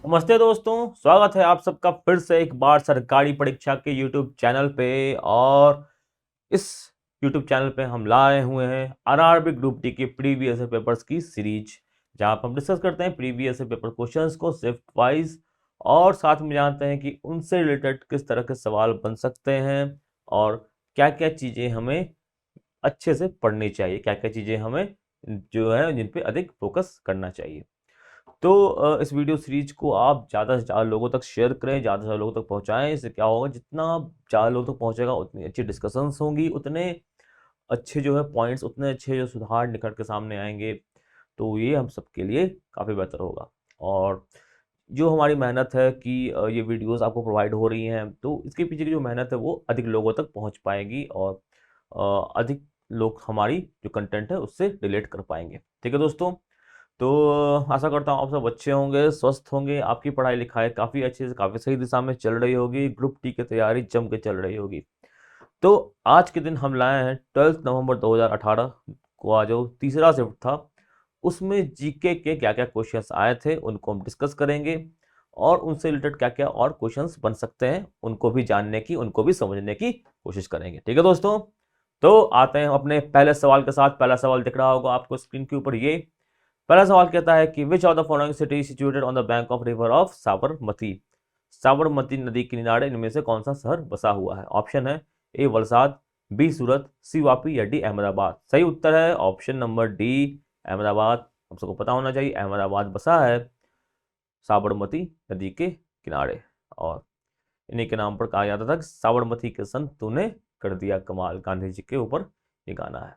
नमस्ते दोस्तों, स्वागत है आप सबका फिर से एक बार सरकारी परीक्षा के यूट्यूब चैनल पे। और इस यूट्यूब चैनल पे हम लाए हुए हैं आरआरबी ग्रुप डी के प्रीवियस पेपर्स की सीरीज, जहां पर हम डिस्कस करते हैं प्रीवियस पेपर क्वेश्चंस को शिफ्ट वाइज और साथ में जानते हैं कि उनसे रिलेटेड किस तरह के सवाल बन सकते हैं और क्या क्या चीज़ें हमें अच्छे से पढ़नी चाहिए, क्या क्या चीज़ें हमें जो है जिन पे अधिक फोकस करना चाहिए। तो इस वीडियो सीरीज को आप ज़्यादा से ज़्यादा लोगों तक शेयर करें, ज़्यादा से ज़्यादा लोगों तक पहुँचाएँ। इससे क्या होगा, जितना ज़्यादा लोगों तक पहुँचेगा उतनी अच्छी डिस्कशंस होंगी, उतने अच्छे जो है पॉइंट्स, उतने अच्छे जो सुधार निकल के सामने आएँगे। तो ये हम सबके लिए काफ़ी बेहतर होगा। और जो हमारी मेहनत है कि ये वीडियोज़ आपको प्रोवाइड हो रही हैं, तो इसके पीछे की जो मेहनत है वो अधिक लोगों तक पहुँच पाएगी और अधिक लोग हमारी जो कंटेंट है उससे रिलेट कर पाएँगे। ठीक है दोस्तों? तो आशा करता हूँ आप सब अच्छे होंगे, स्वस्थ होंगे, आपकी पढ़ाई लिखाई काफ़ी अच्छे से काफ़ी सही दिशा में चल रही होगी, ग्रुप डी की तैयारी जम के चल रही होगी। तो आज के दिन हम लाए हैं 12 नवंबर 2018 को, आज जो तीसरा शिफ्ट था उसमें जीके के क्या क्या क्वेश्चंस आए थे उनको हम डिस्कस करेंगे और उनसे रिलेटेड क्या क्या और क्वेश्चंस बन सकते हैं उनको भी जानने की, उनको भी समझने की कोशिश करेंगे। ठीक है दोस्तों, तो आते हैं अपने पहले सवाल के साथ। पहला सवाल दिख रहा होगा आपको स्क्रीन के ऊपर। ये पहला सवाल कहता है कि which of the following city situated on the bank of river of Sabarmati. Sabarmati नदी के किनारे इनमें से कौन सा शहर बसा हुआ है? ऑप्शन है ए वलसाड, बी सूरत, सी वापी या डी अहमदाबाद। सही उत्तर है ऑप्शन नंबर डी, अहमदाबाद। हम सबको पता होना चाहिए अहमदाबाद बसा है साबरमती नदी के किनारे। और इन्हीं के नाम पर कहा जाता था कि साबरमती के संत तूने कर दिया कमाल, गांधी जी के ऊपर ये गाना है।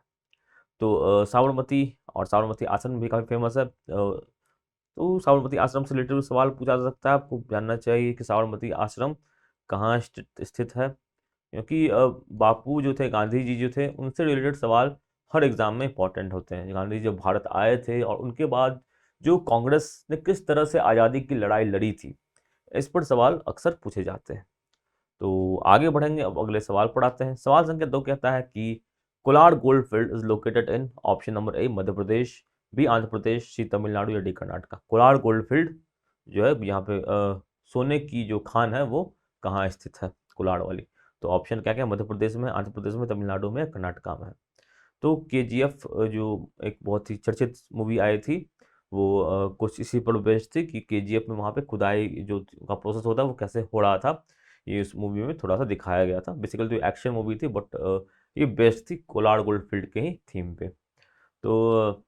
तो साबरमती और साबरमती आश्रम भी काफ़ी फेमस है। तो साबरमती आश्रम से रिलेटेड सवाल पूछा जा सकता है। आपको जानना चाहिए कि साबरमती आश्रम कहाँ स्थित है, क्योंकि बापू जो थे, गांधी जी जो थे, उनसे रिलेटेड सवाल हर एग्जाम में इंपॉर्टेंट होते हैं। गांधी जी जब भारत आए थे और उनके बाद जो कांग्रेस ने किस तरह से आज़ादी की लड़ाई लड़ी थी, इस पर सवाल अक्सर पूछे जाते हैं। तो आगे बढ़ेंगे, अब अगले सवाल पर आते हैं। सवाल संख्या 2 कहता है कि Kolar gold field is located in option number A Madhya Pradesh, B Andhra Pradesh, C Tamil Nadu या D Karnataka. Kolar gold field जो है यहाँ पे सोने की जो खान है वो कहाँ स्थित है, कोलार वाली। तो ऑप्शन क्या क्या, मध्य प्रदेश में, आंध्र प्रदेश में, तमिलनाडु में, कर्नाटका में है। तो केजीएफ जो एक बहुत ही चर्चित मूवी आई थी, वो कुछ इसी पर बेस्ड थी कि केजीएफ में वहाँ पे खुदाई जो का प्रोसेस होता है वो कैसे हो रहा था, ये इस मूवी में थोड़ा सा दिखाया गया था। बेसिकली तो एक्शन मूवी थी, बट ये बेस्ड थी कोलार गोल्ड फील्ड के ही थीम पे। तो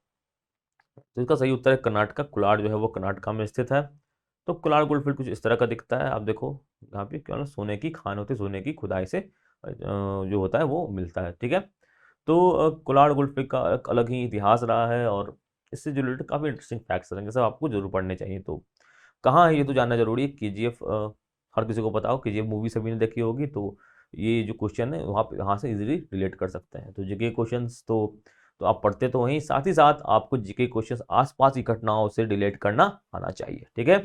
इसका सही उत्तर है कर्नाटका। कोलार जो है वो कर्नाटका में स्थित है। तो कोलार गोल्ड फील्ड कुछ इस तरह का दिखता है, आप देखो यहाँ पे क्या ना, सोने की खान होती है, सोने की खुदाई से जो होता है वो मिलता है। ठीक है, तो कोलार गोल्ड फील्ड का एक अलग ही इतिहास रहा है और इससे जो रिलेटेड काफ़ी इंटरेस्टिंग फैक्ट्स हैं, सब आपको जरूर पढ़ने चाहिए। तो कहाँ है ये तो जानना जरूरी है। केजीएफ हर किसी को पता हो, केजीएफ मूवी सभी ने देखी होगी, तो ये जो क्वेश्चन है वहाँ पे यहाँ से इजीली रिलेट कर सकते हैं। तो जीके क्वेश्चंस तो आप पढ़ते तो वहीं, साथ ही साथ आपको जीके क्वेश्चंस आसपास की घटनाओं से रिलेट करना आना चाहिए। ठीक है,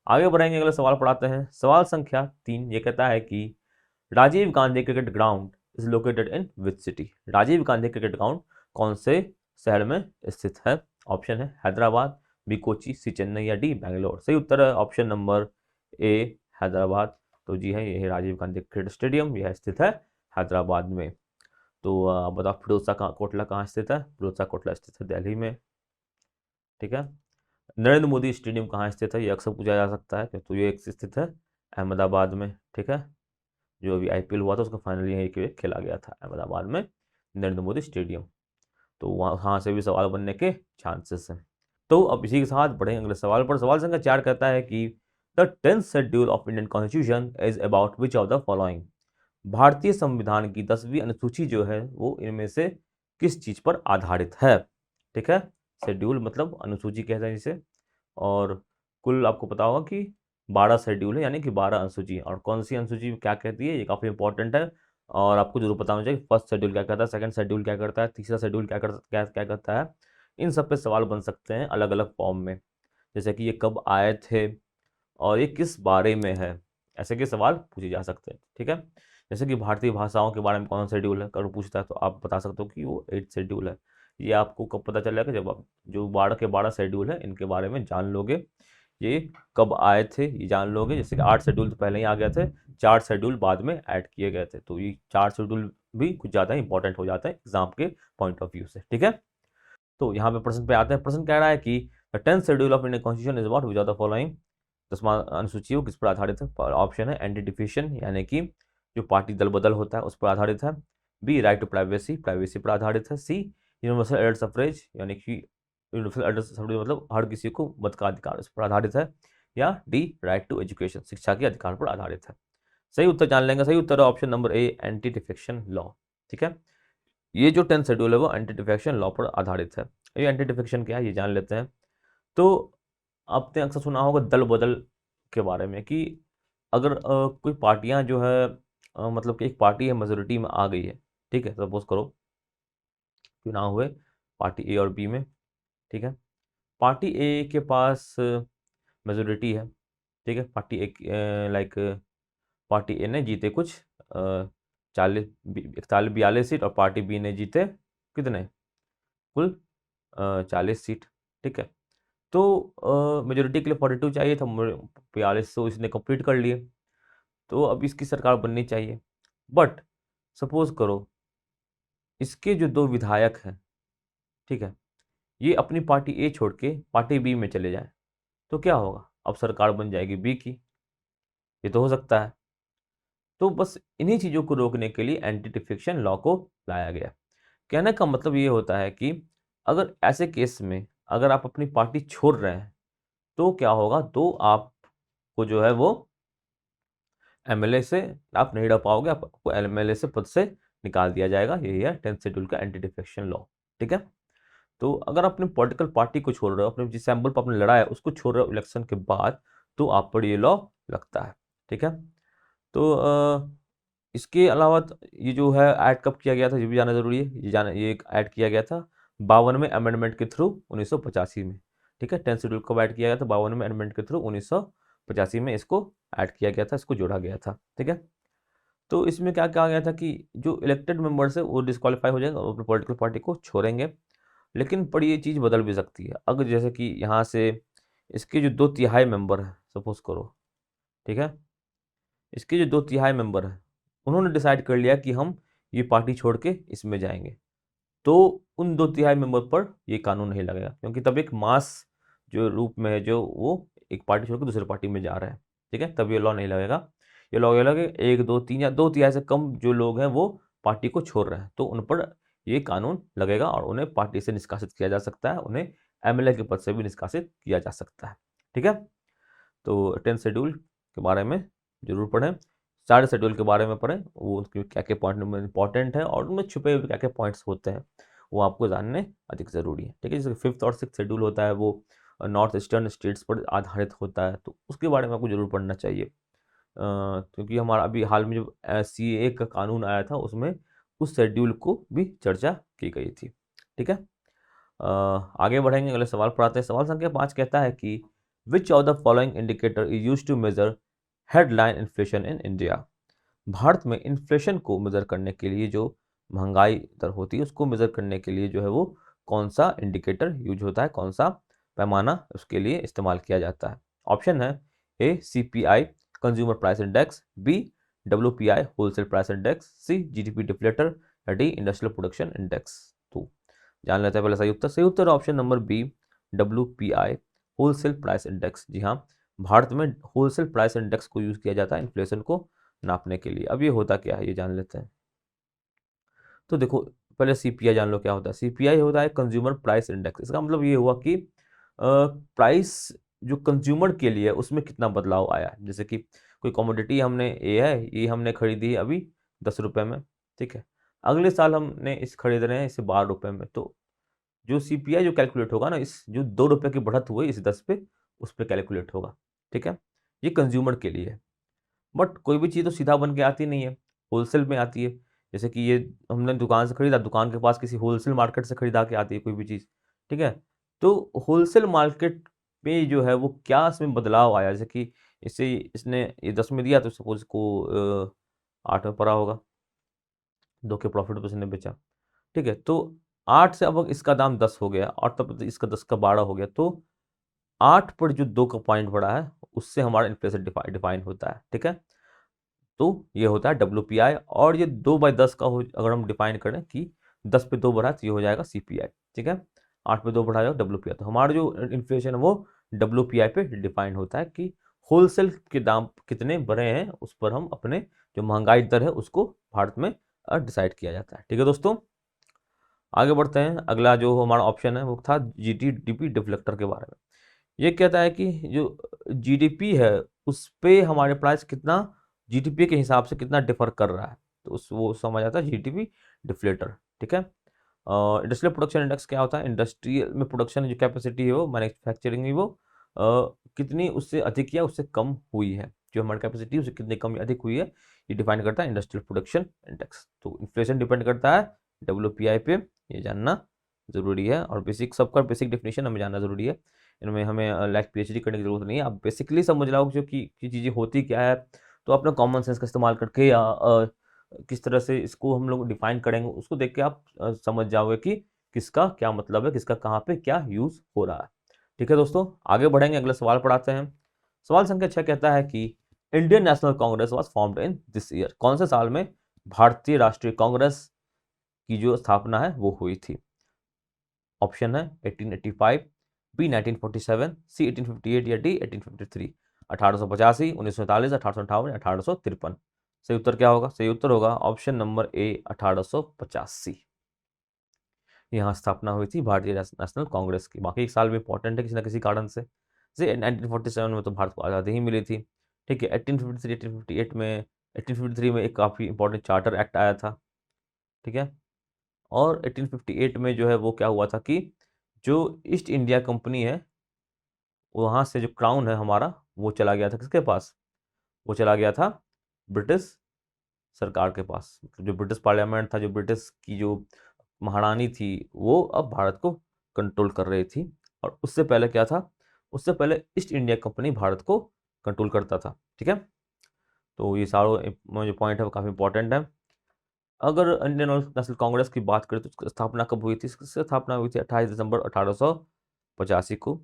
आगे बढ़ेंगे, अगला सवाल पढ़ाते हैं। सवाल संख्या 3 ये कहता है कि Rajiv Gandhi cricket ground is located in which city. Rajiv Gandhi cricket ground कौन से शहर में स्थित है? ऑप्शन है हैदराबाद, बी कोची, सी चेन्नई या डी बैंगलोर। सही उत्तर है ऑप्शन नंबर ए हैदराबाद। तो जी है, यह राजीव गांधी क्रिकेट स्टेडियम, यह स्थित है हैदराबाद में। तो आप बताओ फिरोजशाह कोटला कहाँ स्थित है? फिरोजशाह कोटला स्थित है दिल्ली में। ठीक है, नरेंद्र मोदी स्टेडियम कहाँ स्थित है? ये अक्सर पूछा जा सकता है, तो ये स्थित है अहमदाबाद में। ठीक है, जो अभी आईपीएल हुआ था उसका फाइनल यहीं खेला गया था अहमदाबाद में, नरेंद्र मोदी स्टेडियम। तो वहाँ से भी सवाल बनने के चांसेस हैं। तो अब इसी के साथ बढ़ेंगे अगले सवाल पर। सवाल संख्या 4 कहता है कि the 10th schedule of Indian constitution is about which of the following. भारतीय संविधान की 10वीं अनुसूची जो है वो इनमें से किस चीज पर आधारित है? ठीक है, शेड्यूल मतलब अनुसूची कहते हैं जिसे, और कुल आपको पता होगा कि 12 शेड्यूल है, यानी कि 12 अनुसूची। और कौन सी अनुसूची क्या कहती है ये काफ़ी इंपॉर्टेंट है और आपको जरूर पता होना चाहिए। फर्स्ट शेड्यूल क्या कहता है, सेकंड शेड्यूल क्या करता है, तीसरा शेड्यूल क्या करता है। इन सब पे सवाल बन सकते हैं अलग अलग फॉर्म में, जैसे कि ये कब आए थे और ये किस बारे में है, ऐसे के सवाल पूछे जा सकते हैं। ठीक है, जैसे कि भारतीय भाषाओं के बारे में कौन सा शेड्यूल है, अगर पूछता है तो आप बता सकते हो कि वो 8th शेड्यूल है। ये आपको कब पता चलेगा, जब आप जो 12 के 12 शेड्यूल है इनके बारे में जान लोगे। ये कब आए थे ये जान लोगे। जैसे कि 8 शेड्यूल तो पहले ही आ गए थे, 4 शेड्यूल बाद में ऐड किए गए थे, तो ये 4 शेड्यूल भी कुछ ज़्यादा इंपॉर्टेंट हो जाता है एग्जाम के पॉइंट ऑफ व्यू से। ठीक है, तो यहाँ पे प्रश्न पे आते हैं। प्रश्न कह रहा है कि the 10th schedule of Indian constitution is what, which are the following. 10वां अनुसूची वो किस पर आधारित है? ऑप्शन है एंटी डिफेक्शन, यानी कि जो पार्टी दल बदल होता है उस पर आधारित है। B right to privacy, privacy पर आधारित है। सी यूनिवर्सल एडल्ट सफरेज, यानी कि यूनिवर्सल एडल्ट सफरेज मतलब हर किसी को मत का अधिकार, उस पर आधारित है। या डी राइट टू एजुकेशन, शिक्षा के अधिकार पर आधारित है। सही उत्तर जान लेंगे। सही उत्तर है ऑप्शन नंबर ए, एंटी डिफेक्शन लॉ। ठीक है, ये जो 10th शेड्यूल है वो एंटी डिफेक्शन लॉ पर आधारित है। ये एंटी डिफेक्शन क्या है ये जान लेते हैं। तो आपने अक्सर सुना होगा दल बदल के बारे में, कि अगर कोई पार्टियां जो है मतलब कि एक पार्टी है मेजोरिटी में आ गई है, ठीक है, सपोज करो चुनाव हुए पार्टी ए और बी में। ठीक है, पार्टी ए के पास मेजोरिटी है, ठीक है, पार्टी ए लाइक पार्टी ए ने जीते कुछ 40 41 42 सीट, और पार्टी बी ने जीते कितने, कुल 40 सीट। ठीक है, तो मेजोरिटी के लिए 42 चाहिए था, 42 तो इसने कंप्लीट कर लिए, तो अब इसकी सरकार बननी चाहिए। बट सपोज करो इसके जो 2 विधायक हैं, ठीक है, ये अपनी पार्टी ए छोड़ के पार्टी बी में चले जाएं, तो क्या होगा? अब सरकार बन जाएगी बी की, ये तो हो सकता है। तो बस इन्हीं चीज़ों को रोकने के लिए एंटी डिफेक्शन लॉ को लाया गया। कहने का मतलब ये होता है कि अगर ऐसे केस में अगर आप अपनी पार्टी छोड़ रहे हैं तो क्या होगा, तो आपको जो है वो एमएलए से आप नहीं रह पाओगे, आपको एमएलए से पद से निकाल दिया जाएगा। यही है 10th शेड्यूल का एंटी डिफेक्शन लॉ। ठीक है, तो अगर अपनी पॉलिटिकल पार्टी को छोड़ रहे हो, अपने जिस सैम्पल पर आपने लड़ा है उसको छोड़ रहे हो इलेक्शन के बाद, तो आप पर ये लॉ लगता है। ठीक है, तो इसके अलावा ये जो है ऐड कब किया गया था ये भी जानना जरूरी है। ये ऐड किया गया था 52वें अमेंडमेंट के थ्रू 1985 में। ठीक है, 10th शेड्यूल कब ऐड किया गया था? 52वें अमेंडमेंट के थ्रू 1985 में इसको ऐड किया गया था, इसको जोड़ा गया था। ठीक है, तो इसमें क्या कहा गया था कि जो इलेक्टेड मेंबर्स है वो डिस्क्वालीफाई हो जाएंगे और अपनी पॉलिटिकल पार्टी को छोड़ेंगे। लेकिन पर ये चीज़ बदल भी सकती है, अगर जैसे कि यहाँ से इसके जो 2/3 मेंबर है, सपोज करो, ठीक है, इसके जो 2/3 मेंबर है उन्होंने डिसाइड कर लिया कि हम ये पार्टी छोड़ के इसमें जाएंगे, तो उन 2/3 मेंबर पर ये कानून नहीं लगेगा, क्योंकि तब एक मास जो रूप में है जो वो एक पार्टी छोड़ के दूसरी पार्टी में जा रहा है। ठीक है, तब ये लॉ नहीं लगेगा। ये लॉ ये लगेगा 1 2 3 या 2/3 से कम जो लोग हैं वो पार्टी को छोड़ रहे हैं, तो उन पर ये कानून लगेगा और उन्हें पार्टी से निष्कासित किया जा सकता है, उन्हें एमएलए के पद से भी निष्कासित किया जा सकता है। ठीक है, तो 10th शेड्यूल के बारे में जरूर पढ़ें, सारे शेड्यूल के बारे में पढ़ें, वो उनके क्या क्या पॉइंट में इंपॉर्टेंट है और उनमें छुपे हुए क्या क्या पॉइंट्स होते हैं वो आपको जानने अधिक ज़रूरी है। ठीक है, जैसे 5th और 6th शेड्यूल होता है वो नॉर्थ ईस्टर्न स्टेट्स पर आधारित होता है, तो उसके बारे में आपको जरूर पढ़ना चाहिए। क्योंकि हमारा अभी हाल में जो सीएए का कानून आया था उसमें उस शेड्यूल को भी चर्चा की गई थी। ठीक है, आगे बढ़ेंगे, अगले सवाल पर आते हैं। सवाल संख्या 5 कहता है कि which of the following indicator is use to measure headline inflation in India. Bharat में इन्फ्लेशन को मेजर करने के लिए, जो महंगाई दर होती है उसको मेजर करने के लिए जो है वो कौन सा इंडिकेटर यूज होता है, कौन सा पैमाना उसके लिए इस्तेमाल किया जाता है? ऑप्शन है A CPI consumer price index, B WPI wholesale price index, C GDP deflator, या डी इंडस्ट्रियल प्रोडक्शन इंडेक्स। तो जान लेते हैं पहले सही उत्तर। सही उत्तर option number B WPI wholesale price index. जी हाँ, भारत में होलसेल प्राइस इंडेक्स को यूज किया जाता है इन्फ्लेशन को नापने के लिए। अब ये होता क्या है ये जान लेते हैं। तो देखो पहले सीपीआई जान लो क्या होता है। सीपीआई होता है कंज्यूमर प्राइस इंडेक्स। इसका मतलब ये हुआ कि प्राइस जो कंज्यूमर के लिए उसमें कितना बदलाव आया है। जैसे कि कोई कमोडिटी हमने ए है, ये हमने खरीदी है अभी 10 रुपये में, ठीक है, अगले साल हमने इस खरीद रहे हैं इसे 12 रुपये में, तो जो सीपीआई जो कैलकुलेट होगा ना, इस जो 2 रुपये की बढ़त हुई इस 10 पे, उस पर कैलकुलेट होगा। ठीक है, ये कंज्यूमर के लिए है। बट कोई भी चीज़ तो सीधा बन के आती नहीं है, होलसेल में आती है। जैसे कि ये हमने दुकान से खरीदा, दुकान के पास किसी होलसेल मार्केट से खरीदा के आती है कोई भी चीज़। ठीक है, तो होलसेल मार्केट में जो है वो क्या इसमें बदलाव आया, जैसे कि इसे इसने ये 10 में दिया तो सपोज इसको 8 में पड़ा होगा, 2 के प्रॉफिट पे इसने बेचा। ठीक है, तो 8 से अब इसका दाम 10 हो गया और तब इसका 10 का 12 हो गया, तो 8 पर जो 2 का पॉइंट बढ़ा है उससे हमारा इन्फ्लेशन डिफाइन होता है, ठीक है। तो ये होता है WPI, और ये 2/10 का हो अगर हम डिफाइन करें कि 10 पे 2 बढ़ा तो ये हो जाएगा CPI, ठीक है। 8 पे 2 बढ़ा जाएगा WPI। तो हमारा जो इन्फ्लेशन है वो WPI पे डिफाइन होता है कि होलसेल के दाम कितने बढ़े हैं, उस पर हम अपने जो महंगाई दर है उसको भारत में डिसाइड किया जाता है, ठीक है दोस्तों। आगे बढ़ते हैं। अगला जो हमारा ऑप्शन है वो था GDP डिफ्लेक्टर के बारे में। ये कहता है कि जो GDP है उस पे हमारे प्राइस कितना GDP के हिसाब से कितना डिफर कर रहा है, तो उस वो समझ आता है GDP डिफ्लेटर, ठीक है। इंडस्ट्रियल प्रोडक्शन इंडेक्स क्या होता है? इंडस्ट्रियल में प्रोडक्शन जो कैपेसिटी है वो, मैन्युफैक्चरिंग है वो कितनी उससे अधिक या उससे कम हुई है, जो हमारी कैपेसिटी उससे कितनी कम या अधिक हुई है, ये डिफाइन करता है इंडस्ट्रियल प्रोडक्शन इंडेक्स। तो इन्फ्लेशन डिपेंड करता है WPI पे, ये जानना जरूरी है। और बेसिक सबका बेसिक डेफिनेशन हमें जानना जरूरी है, इनमें हमें लाइक PhD करने की जरूरत नहीं है। आप बेसिकली समझ लो जो कि चीज़ें होती क्या है, तो अपना कॉमन सेंस का इस्तेमाल करके या किस तरह से इसको हम लोग डिफाइन करेंगे उसको देख के आप समझ जाओगे कि किसका क्या मतलब है, किसका कहाँ पे क्या यूज हो रहा है, ठीक है दोस्तों। आगे बढ़ेंगे, अगला सवाल पढ़ाते हैं। सवाल संख्या 6 कहता है कि Indian national Congress was formed in this year. कौन से साल में भारतीय राष्ट्रीय कांग्रेस की जो स्थापना है वो हुई थी? ऑप्शन है 1885, बी 1947, सी 1858 या डी 1853। 1885, 1947, 1858, 1853। सही उत्तर क्या होगा? सही उत्तर होगा ऑप्शन नंबर ए 1885। यहाँ स्थापना हुई थी भारतीय नेशनल कांग्रेस की। बाकी एक साल भी इंपॉर्टेंट है किसी ना किसी कारण से। जैसे 1947 में तो भारत को आज़ादी ही मिली थी, ठीक है। 1853 1858 में 1853 में एक काफ़ी इंपॉर्टेंट चार्टर एक्ट आया था, ठीक है। और 1858 में जो है वो क्या हुआ था कि जो ईस्ट इंडिया कंपनी है वहाँ से जो क्राउन है हमारा वो चला गया था किसके पास? वो चला गया था ब्रिटिश सरकार के पास। मतलब जो ब्रिटिश पार्लियामेंट था, जो ब्रिटिश की जो महारानी थी, वो अब भारत को कंट्रोल कर रही थी। और उससे पहले क्या था? उससे पहले ईस्ट इंडिया कंपनी भारत को कंट्रोल करता था, ठीक है। तो ये सारों जो पॉइंट है वो काफ़ी इंपॉर्टेंट है। अगर इंडियन नेशनल कांग्रेस की बात करें तो इसकी स्थापना कब हुई थी? इसकी स्थापना हुई थी 28 दिसंबर 1885 को।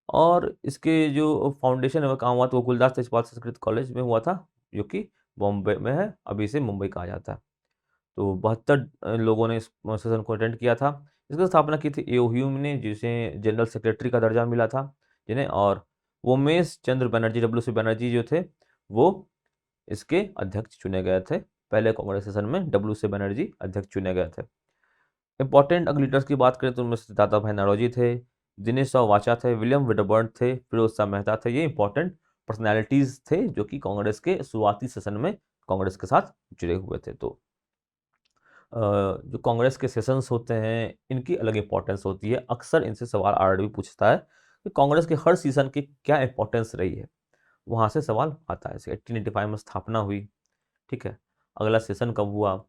और इसके जो फाउंडेशन है वो कहाँ हुआ? तो वो गुलदास तेजपाल संस्कृत कॉलेज में हुआ था, जो कि बॉम्बे में है, अभी इसे मुंबई कहा जाता है। तो 72 लोगों ने इस सेशन को अटेंड किया था। इसकी स्थापना की थी एओ ह्यूम ने, जिसे जनरल सेक्रेटरी का दर्जा मिला था जिन्हें। और वोमेश चंद्र बनर्जी WC बनर्जी जो थे वो इसके अध्यक्ष चुने गए थे। पहले कांग्रेस सेशन में WC बनर्जी अध्यक्ष चुने गए थे। इंपॉर्टेंट अगर लीडर्स की बात करें तो उनमें से दादा भाई नौरोजी थे, दिनेश वाचा थे, विलियम विडरबर्न थे, फिरोज शाह मेहता थे। ये इंपॉर्टेंट पर्सनैलिटीज थे जो कि कांग्रेस के शुरुआती सेशन में कांग्रेस के साथ जुड़े हुए थे। तो जो कांग्रेस के सेशंस होते हैं इनकी अलग इंपॉर्टेंस होती है। अक्सर इनसे सवाल RRB पूछता है कि कांग्रेस के हर सीजन की क्या इंपॉर्टेंस रही है, वहाँ से सवाल आता है। जैसे 1885 में स्थापना हुई, ठीक है। अगला सेशन कब हुआ?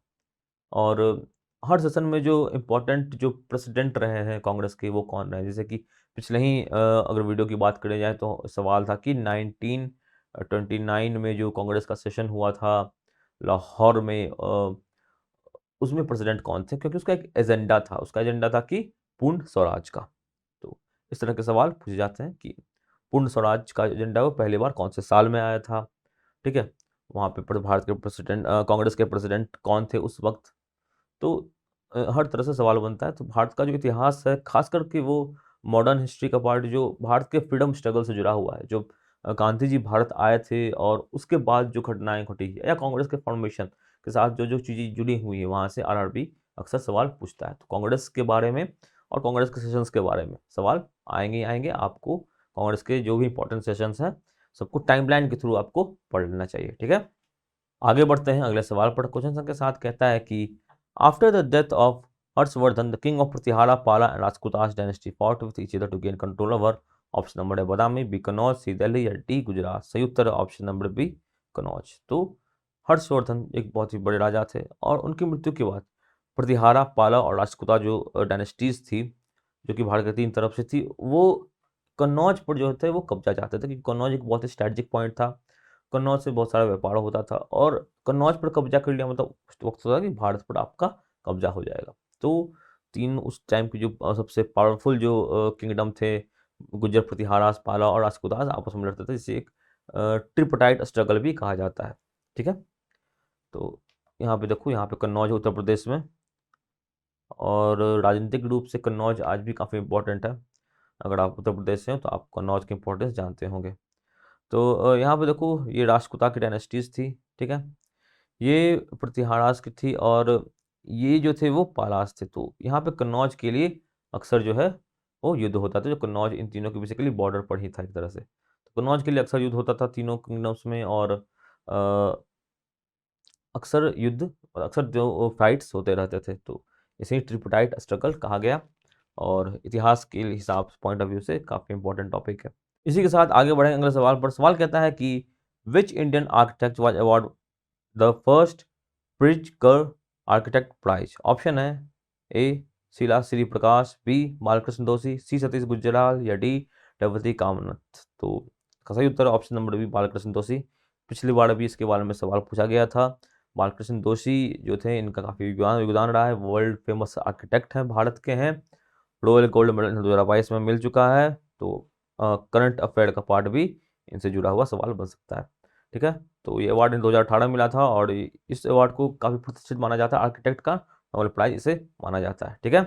और हर सेशन में जो इम्पोर्टेंट जो प्रेसिडेंट रहे हैं कांग्रेस के वो कौन रहे? जैसे कि पिछले ही अगर वीडियो की बात करें जाए तो सवाल था कि 1929 में जो कांग्रेस का सेशन हुआ था लाहौर में, उसमें प्रेसिडेंट कौन थे? क्योंकि उसका एक एजेंडा था, उसका एजेंडा था कि पूर्ण स्वराज का। तो इस तरह के सवाल पूछे जाते हैं कि पूर्ण स्वराज का एजेंडा वो पहली बार कौन से साल में आया था, ठीक है। वहाँ पे भारत के प्रेसिडेंट कांग्रेस के प्रेसिडेंट कौन थे उस वक्त? तो हर तरह से सवाल बनता है। तो भारत का जो इतिहास है, खास करके वो मॉडर्न हिस्ट्री का पार्ट जो भारत के फ्रीडम स्ट्रगल से जुड़ा हुआ है, जो गांधी जी भारत आए थे और उसके बाद जो घटनाएं घटी या कांग्रेस के फॉर्मेशन के साथ जो जो चीज़ें जुड़ी हुई है, वहाँ से RRB अक्सर सवाल पूछता है। तो कांग्रेस के बारे में और कांग्रेस के सेशंस के बारे में सवाल आएंगे ही आएंगे। आपको कांग्रेस के जो भी इंपॉर्टेंट सेशंस हैं सबको टाइमलाइन के थ्रू आपको पढ़ लेना चाहिए, ठीक है। आगे बढ़ते हैं अगले सवाल पर। क्वेश्चन संख्या 7 कहता है कि after the death of Harshavardhana the king of Pratihara Pala and Rajputas dynasty fought with each other to gain control over. Option number है बादामी, बी कनौज, सी दिल्ली या डी गुजरात। सही उत्तर है ऑप्शन नंबर बी कनौज। तो हर्षवर्धन एक बहुत ही बड़े राजा थे और उनकी मृत्यु के बाद प्रतिहारा, पाला और राजपूता जो डायनेस्टीज थी जो कि भारत के 3 तरफ से थी, वो कन्नौज पर जो थे वो कब्जा चाहते थे, क्योंकि कन्नौज एक बहुत ही स्ट्रेटजिक पॉइंट था। कन्नौज से बहुत सारा व्यापार होता था और कन्नौज पर कब्जा कर लिया मतलब उस वक्त होता कि भारत पर आपका कब्जा हो जाएगा। तो 3 उस टाइम की जो सबसे पावरफुल जो किंगडम थे, गुज्जर प्रतिहारास, पाला और राजपूतास आपस में लड़ते थे, जिसे एक ट्रिपटाइट स्ट्रगल भी कहा जाता है। ठीक है, तो यहाँ पे देखो, यहाँ पे कन्नौज है उत्तर प्रदेश में, और राजनीतिक रूप से कन्नौज आज भी काफ़ी इंपॉर्टेंट है। अगर आप उत्तर प्रदेश से हो तो आप कन्नौज की इंपॉर्टेंस जानते होंगे। तो यहाँ पे देखो, ये राष्ट्रकूटा की डायनेस्टीज थी। ठीक है, ये प्रतिहारास की थी, और ये जो थे वो पालास थे। तो यहाँ पे कन्नौज के लिए अक्सर जो है वो युद्ध होता था, जो कन्नौज इन तीनों के बेसिकली बॉर्डर पर ही था एक तरह से। तो कन्नौज के लिए अक्सर युद्ध होता था तीनों किंगडम्स में, और अक्सर युद्ध और अक्सर जो फाइट्स होते रहते थे, तो इसे ट्रिपटाइट स्ट्रगल कहा गया, और इतिहास के हिसाब पॉइंट ऑफ व्यू से काफ़ी इंपॉर्टेंट टॉपिक है। इसी के साथ आगे बढ़ेंगे अगले सवाल पर। सवाल कहता है कि which Indian architect was award the first Pritzker architect prize. Option है A Sheila Sri Prakash, B Balkrishna Doshi, C Satish Gujral, या डी रेवती कामनाथ। तो इसका सही उत्तर ऑप्शन नंबर बी बालकृष्ण दोषी। पिछली बार भी इसके बारे में सवाल पूछा गया था। बालकृष्ण दोषी जो थे, इनका काफ़ी योगदान रहा है, वर्ल्ड फेमस आर्किटेक्ट हैं, भारत के हैं। रॉयल गोल्ड मेडल 2022 में मिल चुका है। तो करंट अफेयर का पार्ट भी इनसे जुड़ा हुआ सवाल बन सकता है। ठीक है, तो ये अवार्ड इन 2018 मिला था, और इस अवार्ड को काफ़ी प्रतिष्ठित माना जाता है, आर्किटेक्ट का नोबेल प्राइज इसे माना जाता है। ठीक है,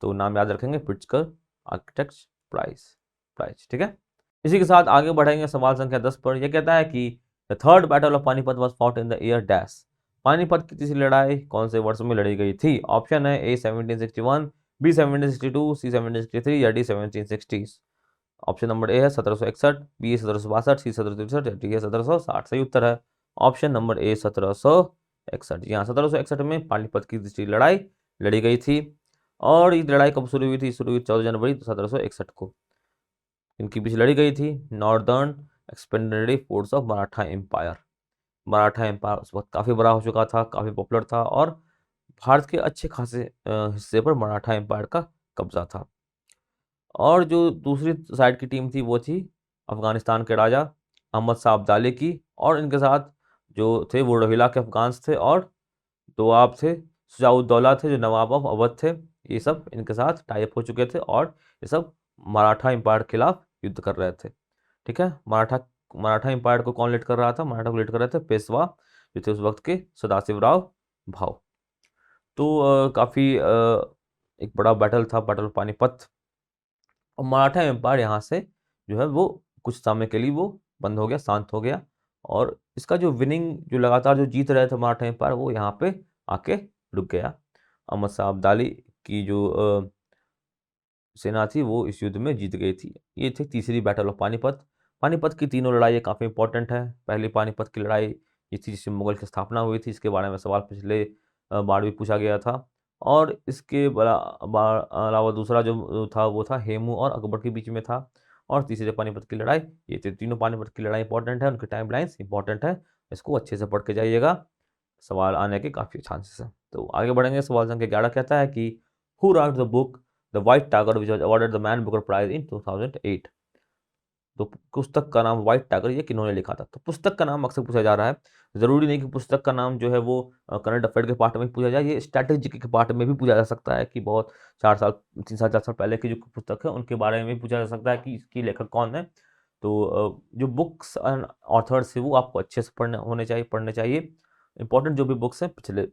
तो नाम याद रखेंगे, प्रिट्जकर आर्किटेक्ट प्राइज। ठीक है, इसी के साथ आगे बढ़ेंगे सवाल संख्या 10 पर। यह कहता है कि the third battle of Panipat was fought in the year dash. Panipat की तीसरी लड़ाई कौन से वर्ष में लड़ी गई थी। ऑप्शन है ए 1761, बी 1762, सी 1763, या डी 1760। ऑप्शन नंबर ए है 1761, बी 1762, सी 1763, या डी है 1760। सही उत्तर है ऑप्शन नंबर ए 1761। यहाँ 1761 में पानीपत की तीसरी लड़ाई लड़ी गई थी, और ये लड़ाई कब शुरू हुई थी। शुरू हुई 14 जनवरी 1761 को। इनकी बीच लड़ी गई थी northern expeditionary force of Maratha empire. Maratha empire उस वक्त काफ़ी बड़ा हो चुका था, काफ़ी पॉपुलर था, और भारत के अच्छे खासे हिस्से पर मराठा एम्पायर का कब्जा था। और जो दूसरी साइड की टीम थी वो थी अफगानिस्तान के राजा अहमद शाह अब्दाली की, और इनके साथ जो थे वो रोहिला के अफगान्स थे, और दोआब थे, शुजाउद्दौला थे जो नवाब ऑफ अवध थे। ये सब इनके साथ टाइप हो चुके थे, और ये सब मराठा एम्पायर के खिलाफ युद्ध कर रहे थे। ठीक है, मराठा एम्पायर को कौन लीड कर रहा था। मराठा को लीड कर रहे थे पेशवा जो थे उस वक्त के सदाशिवराव भाव। तो काफ़ी एक बड़ा बैटल था, बैटल ऑफ पानीपत। और मराठा एम्पायर यहाँ से जो है वो कुछ समय के लिए वो बंद हो गया, शांत हो गया, और इसका जो विनिंग, जो लगातार जो जीत रहे थे मराठा एम्पायर, वो यहाँ पे आके रुक गया। अहमद शाह अब्दाली की जो सेना थी वो इस युद्ध में जीत गई थी। ये थी तीसरी बैटल ऑफ पानीपत। पानीपत की तीनों लड़ाई काफ़ी इंपॉर्टेंट है। पहली पानीपत की लड़ाई ये थी जिससे मुगल की स्थापना हुई थी, इसके बारे में सवाल पिछले बार भी पूछा गया था। और इसके अलावा दूसरा जो था वो था हेमू और अकबर के बीच में था। और तीसरी पानीपत की लड़ाई, ये तीनों पानीपत की लड़ाई इंपॉर्टेंट है, उनकी टाइम लाइन्स इंपॉर्टेंट है, इसको अच्छे से पढ़ के जाइएगा, सवाल आने के काफ़ी चांसेस हैं। तो आगे बढ़ेंगे, सवाल संख्या 11 कहता है कि who write the book the White Tiger which was awarded the Man Booker prize in 2008। तो पुस्तक का नाम व्हाइट टाइगर ये किन्होंने लिखा था। तो पुस्तक का नाम अक्सर पूछा जा रहा है, ज़रूरी नहीं कि पुस्तक का नाम जो है वो करंट अफेयर के पार्ट में पूछा जाए, ये स्ट्रैटेजी के पार्ट में भी पूछा जा सकता है कि बहुत 3 साल 4 साल पहले की जो पुस्तक है उनके बारे में भी पूछा जा सकता है कि इसकी लेखक कौन है। तो जो बुक्स एंड ऑथर्स है वो आपको अच्छे से पढ़ने चाहिए। इंपॉर्टेंट जो भी बुक्स हैं पिछले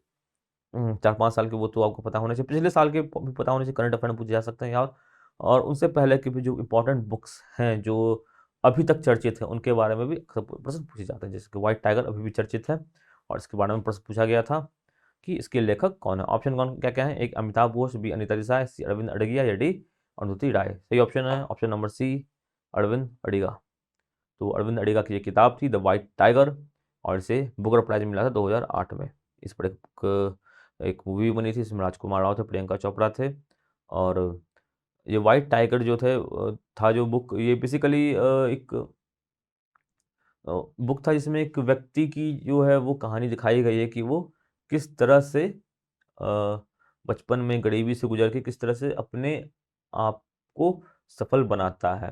4-5 साल के, वो तो आपको पता होने चाहिए, पिछले साल के भी पता होने चाहिए, करंट अफेयर में पूछे जा सकते हैं यार। और उनसे पहले के भी जो इंपॉर्टेंट बुक्स हैं जो अभी तक चर्चित हैं उनके बारे में भी अक्सर प्रश्न पूछे जाते हैं, जैसे कि व्हाइट टाइगर अभी भी चर्चित है, और इसके बारे में प्रश्न पूछा गया था कि इसके लेखक कौन है। ऑप्शन कौन क्या क्या है, एक अमिताभ घोष, बी अनिता देसाई, सी अरविंद अडगिया, या डी अरुंधति राय। सही ऑप्शन है option number C Aravind Adiga. तो अरविंद अडिगा की ये किताब थी द व्हाइट टाइगर, और इसे बुकर प्राइज मिला था 2008 में। इस पर एक मूवी बनी थी, इसमें राजकुमार राव थे, प्रियंका चोपड़ा थे। और ये व्हाइट टाइगर जो थे था जो बुक, ये बेसिकली एक बुक था जिसमें एक व्यक्ति की जो है वो कहानी दिखाई गई है कि वो किस तरह से बचपन में गरीबी से गुजर के किस तरह से अपने आप को सफल बनाता है।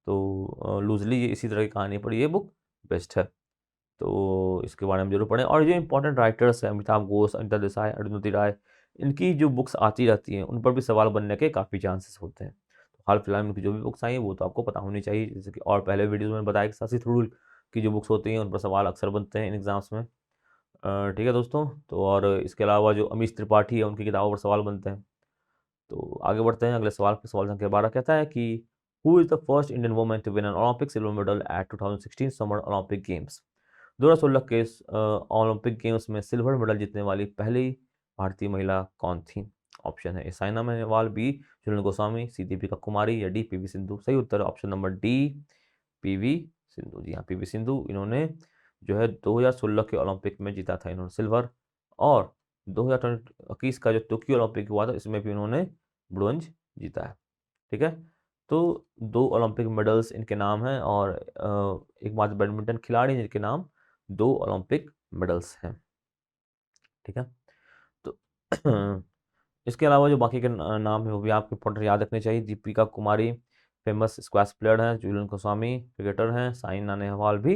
तो लूजली ये इसी तरह की कहानी पर ये बुक बेस्ट है, तो इसके बारे में जरूर पढ़ें। और जो इंपॉर्टेंट राइटर्स हैं अमिताभ घोष, अनिता देसाई, अरुंधति राय, इनकी जो बुक्स आती रहती हैं उन पर भी सवाल बनने के काफ़ी चांसेस होते हैं। हाल फिलहाल में उनकी जो भी बुक्स आई हैं वो तो आपको पता होनी चाहिए, जैसे कि और पहले वीडियोज़ में बताया कि शशि थरूर की जो बुक्स होती हैं उन पर सवाल अक्सर बनते हैं इन एग्ज़ाम्स में। ठीक है दोस्तों, तो और इसके अलावा जो अमीश त्रिपाठी है उनकी किताबों पर सवाल बनते हैं। तो आगे बढ़ते हैं अगले सवाल पे। सवाल संख्या 12 कहता है कि who is the first Indian woman to win an Olympic silver medal at 2016 summer Olympic games? 2016 के इस ओलंपिक गेम्स में सिल्वर मेडल जीतने वाली पहली भारतीय महिला कौन थी? ऑप्शन है A Saina Nehwal, B Jhulan Goswami, C Deepika Kumari या डी पीवी सिंधु। सही उत्तर है option number D, PV Sindhu. जी हाँ, पीवी सिंधु, इन्होंने जो है 2016 के ओलंपिक में जीता था इन्होंने सिल्वर, और 2021 का जो टोक्यो ओलंपिक हुआ था इसमें भी उन्होंने ब्रोंज जीता है। ठीक है, तो 2 ओलंपिक मेडल्स इनके नाम हैं, और एकमात्र बैडमिंटन खिलाड़ी जिनके नाम 2 ओलंपिक मेडल्स हैं। ठीक है, तो इसके अलावा जो बाकी के नाम है वो भी आपको इंपॉर्टेंट याद रखने चाहिए। Deepika Kumari famous squash player हैं, झूलन गोस्वामी क्रिकेटर हैं, साइना नेहवाल भी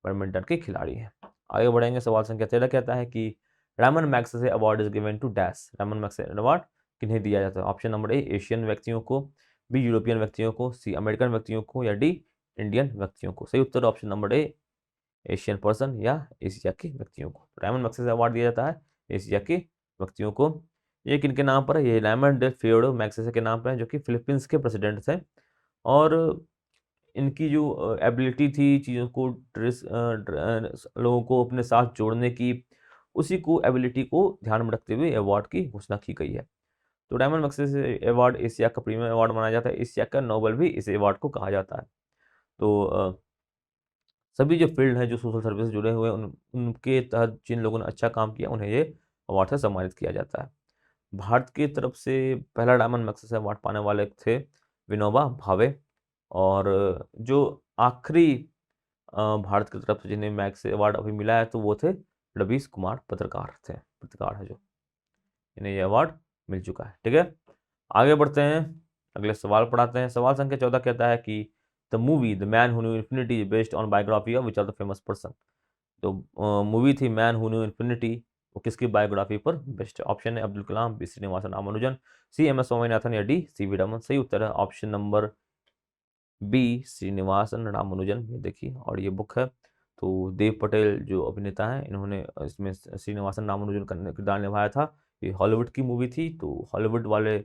बैडमिंटन के खिलाड़ी हैं। आगे बढ़ेंगे, सवाल संख्या 13 कहता है कि Ramon Magsaysay award is given to dash. Ramon Magsaysay award किन्हें दिया जाता है? ऑप्शन नंबर ए एशियन व्यक्तियों को, बी यूरोपियन व्यक्तियों को, सी अमेरिकन व्यक्तियों को या डी इंडियन व्यक्तियों को। सही उत्तर option number A Asian person या एशिया के व्यक्तियों को। रैमन मैग्सेसे अवार्ड दिया जाता है एशिया के व्यक्तियों को। ये किनके नाम पर है? ये रैमन डे फियोडो मैग्सेसे के नाम पर है, जो कि फिलीपींस के प्रेसिडेंट थे, और इनकी जो एबिलिटी थी चीज़ों को लोगों को अपने साथ जोड़ने की, उसी को एबिलिटी को ध्यान में रखते हुए अवार्ड की घोषणा की गई है। तो रैमन मैग्सेसे अवार्ड एशिया का प्रीमियम अवार्ड माना जाता है, एशिया का नोबेल भी इस अवार्ड को कहा जाता है। तो सभी जो फील्ड हैं जो सोशल सर्विस से जुड़े हुए हैं उनके तहत जिन लोगों ने अच्छा काम किया उन्हें ये अवार्ड से सम्मानित किया जाता है। भारत की तरफ से पहला डायमंड मैग्सेसे अवार्ड पाने वाले थे विनोबा भावे, और जो आखिरी भारत की तरफ से जिन्हें मैग्सेसे अवार्ड अभी मिला है तो वो थे रवीश कुमार पत्रकार है जो, इन्हें ये अवार्ड मिल चुका है। ठीक है, आगे बढ़ते हैं, अगले सवाल पढ़ाते हैं। सवाल संख्या 14 कहता है कि the movie the man who knew infinity based on biography of which are the famous person. तो मूवी थी मैन हू न्यू इन्फिनिटी, वो किसकी बायोग्राफी पर बेस्ड है? ऑप्शन है Abdul Kalam, B Srinivasan Ramanujan, C M S Swaminathan या डी सी वी रमन। सही उत्तर है option number B Srinivasan Ramanujan. ये देखिए, और ये बुक है। तो देव पटेल जो अभिनेता हैं इन्होंने इसमें श्रीनिवासन रामानुजन का किरदार निभाया था। ये हॉलीवुड की मूवी थी, तो हॉलीवुड वाले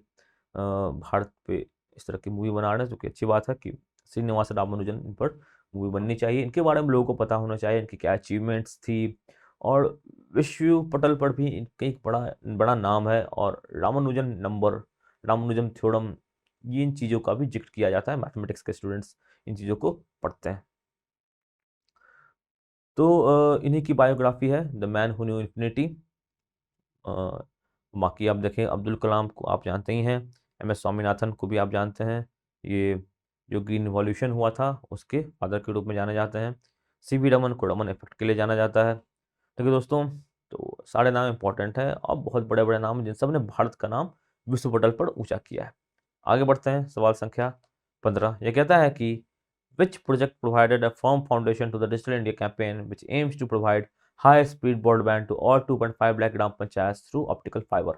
भारत पे इस तरह की मूवी बना रहे हैं, जो कि अच्छी बात है कि श्रीनिवासन रामानुजन इन पर मूवी बननी चाहिए। इनके बारे में लोगों को पता होना चाहिए, इनकी क्या अचीवमेंट्स थी, और विश्व पटल पर भी इनका एक बड़ा बड़ा नाम है। और रामानुजन नंबर, रामानुजन थ्योरम, ये इन चीज़ों का भी जिक्र किया जाता है। मैथमेटिक्स के स्टूडेंट्स इन चीज़ों को पढ़ते हैं। तो इन्हीं की बायोग्राफी है the man who knew infinity. बाकी आप देखें, अब्दुल कलाम को आप जानते ही हैं, एम एस स्वामीनाथन को भी आप जानते हैं, ये जो ग्रीन रिवॉल्यूशन हुआ था उसके फादर के रूप में जाने जाते हैं। सी वी रमन को रमन इफेक्ट के लिए जाना जाता है। ठीक है दोस्तों, तो सारे नाम इंपॉर्टेंट है और बहुत बड़े बड़े नाम हैं जिन सब ने भारत का नाम विश्व पटल पर ऊंचा किया है। आगे बढ़ते हैं, सवाल संख्या 15 ये कहता है कि which project provided a firm foundation to the Digital India campaign which aims to provide high speed broadband to all 2.5 lakh gram panchayat through optical fiber।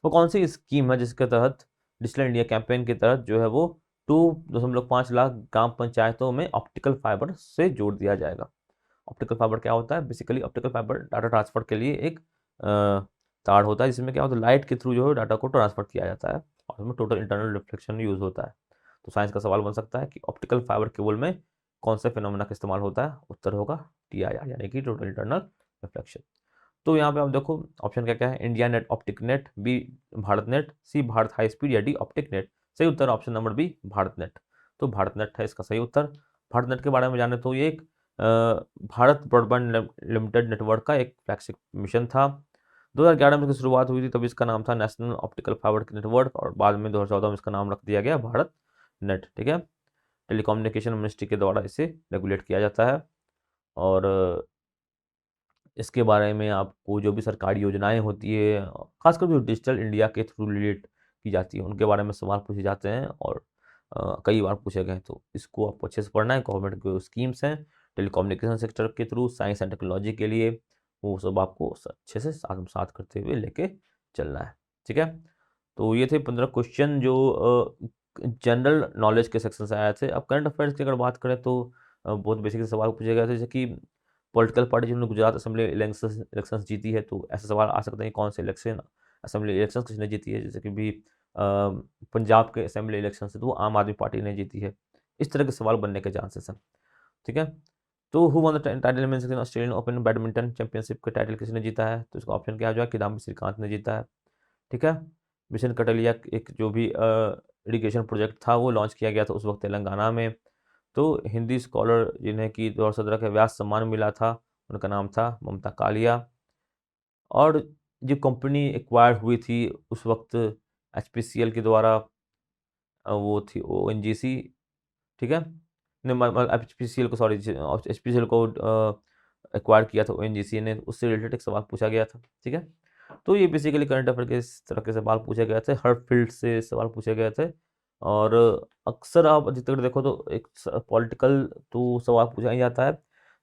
वो कौन सी स्कीम है जिसके तहत डिजिटल इंडिया कैंपेन के तहत जो है वो 2.5 लाख ग्राम पंचायतों में ऑप्टिकल फाइबर से जोड़ दिया जाएगा? ऑप्टिकल फाइबर क्या होता है? Basically optical fibre data transfer के लिए एक तार होता है जिसमें क्या होता है, लाइट के थ्रू जो है डाटा को ट्रांसफर किया जाता है, और उसमें टोटल इंटरनल रिफ्लेक्शन यूज होता है। तो साइंस का सवाल बन सकता है कि ऑप्टिकल फाइबर केबल में कौन से फिनोमेना का इस्तेमाल होता है? उत्तर होगा TIR यानी कि टोटल इंटरनल रिफ्लेक्शन। तो यहाँ पे आप देखो ऑप्शन क्या क्या है, India net, optic net, B Bharat net, C Bharat high speed या डी ऑप्टिक नेट। सही उत्तर option number B Bharat net. तो भारत नेट है इसका सही उत्तर। भारत नेट के बारे में जाने तो ये एक भारत ब्रॉडबैंड लिमिटेड नेटवर्क का एक फ्लैगशिप मिशन था। 2011 में इसकी शुरुआत हुई थी, तभी इसका नाम था नेशनल ऑप्टिकल फाइबर नेटवर्क, और बाद में 2014 में इसका नाम रख दिया गया भारत नेट। ठीक है, टेलीकम्युनिकेशन मिनिस्ट्री के द्वारा इसे रेगुलेट किया जाता है, और इसके बारे में आपको जो भी सरकारी योजनाएं होती है, खासकर जो डिजिटल इंडिया के थ्रू रिलेट की जाती है, उनके बारे में सवाल पूछे जाते हैं, और कई बार पूछे गए। तो इसको आपको अच्छे से पढ़ना है। गवर्नमेंट के स्कीम्स हैं टेलीकम्युनिकेशन सेक्टर के थ्रू, साइंस एंड टेक्नोलॉजी के लिए, वो सब आपको अच्छे से साथ करते हुए लेके चलना है। ठीक है, तो ये थे 15 क्वेश्चन जो जनरल नॉलेज के सेक्शन से आए थे। अब करंट अफेयर्स की अगर बात करें तो बहुत बेसिक से सवाल पूछे गए थे, जैसे कि पॉलिटिकल पार्टी जिन्होंने गुजरात असेंबली इलेक्शंस जीती है, तो ऐसे सवाल आ सकते हैं कौन से इलेक्शन असेंबली इलेक्शंस किसने जीती है, जैसे कि भी पंजाब के असेंबली इलेक्शन से तो वो आम आदमी पार्टी ने जीती है। इस तरह के सवाल बनने के चांसेस हैं, ठीक है। तो who won the title men's in Australian Open badminton championship का टाइटल किसने जीता है, तो इसका ऑप्शन क्या आ जाएगा, किदाम्बी श्रीकांत ने जीता है, ठीक है। मिशन कटलिया एक जो भी इरिगेशन प्रोजेक्ट था वो लॉन्च किया गया था उस वक्त तेलंगाना में। तो हिंदी स्कॉलर जिन्हें कि 2017 का व्यास सम्मान मिला था, उनका नाम था ममता कालिया। और जो कंपनी एक्वायर हुई थी उस वक्त एचपीसीएल के द्वारा, वो थी ओएनजीसी, ठीक है। एचपीसीएल को, सॉरी, एचपीसीएल को एक्वायर किया था ओएनजीसी ने, उससे रिलेटेड एक सवाल पूछा गया था, ठीक है। तो ये बेसिकली करंट अफेयर के इस तरह के सवाल पूछे गए थे, हर फील्ड से सवाल पूछे गए थे। और अक्सर आप अधिकतर देखो तो एक पॉलिटिकल तो सवाल पूछा ही जाता है,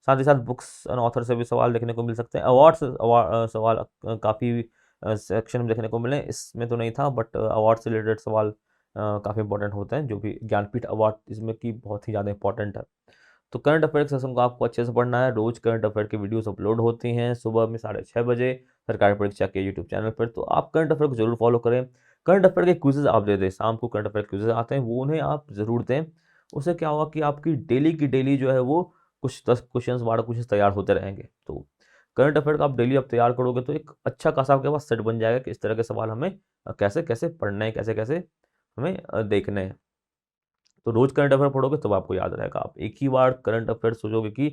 साथ ही साथ बुक्स एंड ऑथर से भी सवाल देखने को मिल सकते हैं। अवार्ड्स सवाल काफ़ी सेक्शन में देखने को मिले, इसमें तो नहीं था, बट अवार्ड से रिलेटेड सवाल काफ़ी इंपॉर्टेंट होते हैं, जो भी ज्ञानपीठ अवार्ड इसमें की बहुत ही ज़्यादा इंपॉर्टेंट है। तो करंट अफेयर के सेशन को आपको अच्छे से पढ़ना है। रोज करंट अफेयर की वीडियोस अपलोड होती हैं सुबह में 6:30 बजे सरकारी परीक्षा के यूट्यूब चैनल पर, तो आप करंट अफेयर को जरूर फॉलो करें। करंट अफेयर के क्विजेज आप दे दें, शाम को करंट अफेयर क्विजेज आते हैं, वो उन्हें आप जरूर दें। उससे क्या होगा कि आपकी डेली की डेली जो है वो कुछ 10 क्वेश्चन 12 क्वेश्चन तैयार होते रहेंगे। तो करंट अफेयर का आप डेली आप तैयार करोगे तो एक अच्छा खासा आपके पास सेट बन जाएगा कि इस तरह के सवाल हमें कैसे कैसे पढ़ने हैं, कैसे कैसे हमें देखने हैं। तो रोज करंट अफेयर पढ़ोगे तब आपको याद रहेगा। आप एक ही बार करंट अफेयर सोचोगे कि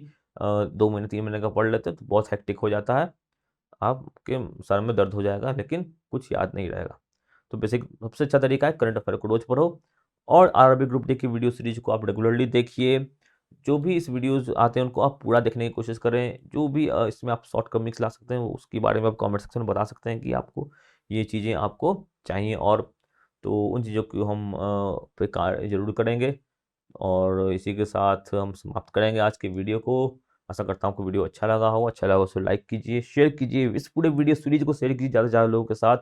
2 महीने 3 महीने का पढ़ लेते तो बहुत हेक्टिक हो जाता है, आपके सर में दर्द हो जाएगा, लेकिन कुछ याद नहीं रहेगा। तो बेसिक सबसे अच्छा तरीका है करंट अफेयर को रोज पढ़ो। और आरआरबी ग्रुप डी की वीडियो सीरीज को आप रेगुलरली देखिए। जो भी इस वीडियोस आते हैं उनको आप पूरा देखने की कोशिश करें। जो भी इसमें आप शॉर्ट कमिक्स ला सकते हैं उसके बारे में आप कमेंट सेक्शन में बता सकते हैं कि आपको ये चीज़ें आपको चाहिए, और तो उन चीज़ों को हम पे कार्य जरूर करेंगे। और इसी के साथ हम समाप्त करेंगे आज की वीडियो को। आशा करता हूँ आपको वीडियो अच्छा लगा हो, अच्छा लगा तो लाइक कीजिए, शेयर कीजिए, इस पूरे वीडियो सीरीज को शेयर कीजिए ज़्यादा से ज़्यादा लोगों के साथ,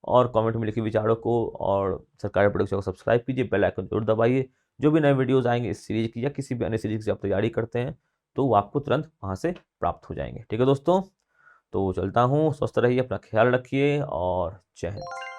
और कमेंट में लिखिए विचारों को, और सरकारी परीक्षा को सब्सक्राइब कीजिए, बेल आइकन जरूर दबाइए। जो भी नए वीडियोस आएंगे इस सीरीज की या किसी भी अन्य सीरीज की आप तैयारी करते हैं तो वो आपको तुरंत वहाँ से प्राप्त हो जाएंगे, ठीक है दोस्तों। तो चलता हूँ, स्वस्थ रहिए, अपना ख्याल रखिए, और जय हिंद।